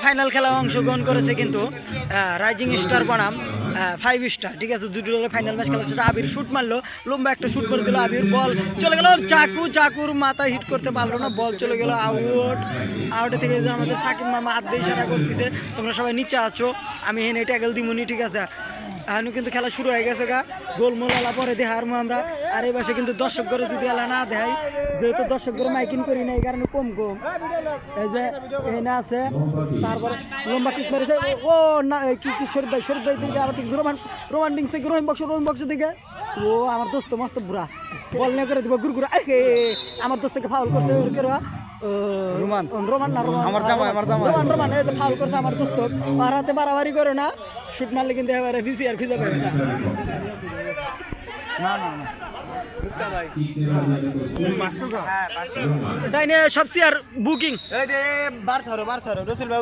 Final খেলা অংশগ্রহণ করেছে কিন্তু রাইজিং স্টার বনাম 5 স্টার। ঠিক আছে, দুটো দলের ফাইনাল ম্যাচ খেলা হচ্ছে। আবির শুট মারলো, লম্বা একটা শুট করে দিল আবির, বল চলে গেল চাকুর মাথায় হিট করতে পারলো না, বল চলে গেল আউটে থেকে আমাদের সাকিব মামা হাত দিয়ে ইশারা করতেছে তোমরা সবাই নিচে আছো, আমি হেনে ট্যাকেল দিমুনি। ঠিক আছে, এখন কিন্তু খেলা শুরু হয়ে গেছে গা, গোলমোল আলা পরে দিয়ে হারমো আমরা। আর এই পাশে কিন্তু দর্শক করে যদি এলা না দেয়, যেহেতু দর্শক করে মাইকিং করি না এই কারণে কম এই যে এখানে আছে। তারপরে লম্বা কিক মেরেছে, ও না কি শরীফ ভাই দিকে আবার রোমান্টিক থেকে রহিম বক্স দিকে, ও আমার দোস্ত মস্ত বুড়া বল নিয়ে করে দিব গুরগুরা, আমার দোস্তকে ফাউল করছে ওর কে রোমান এই যে ফাউল করছে আমার দোস্ত। আর হাতে বাড়াবাড়ি করে না, শুট মারলে কিন্তু এবারে বিসি আর খুঁজে পাবে না। ডাইনে সবচেয়ে আর বুকিং বার রসুল ভাই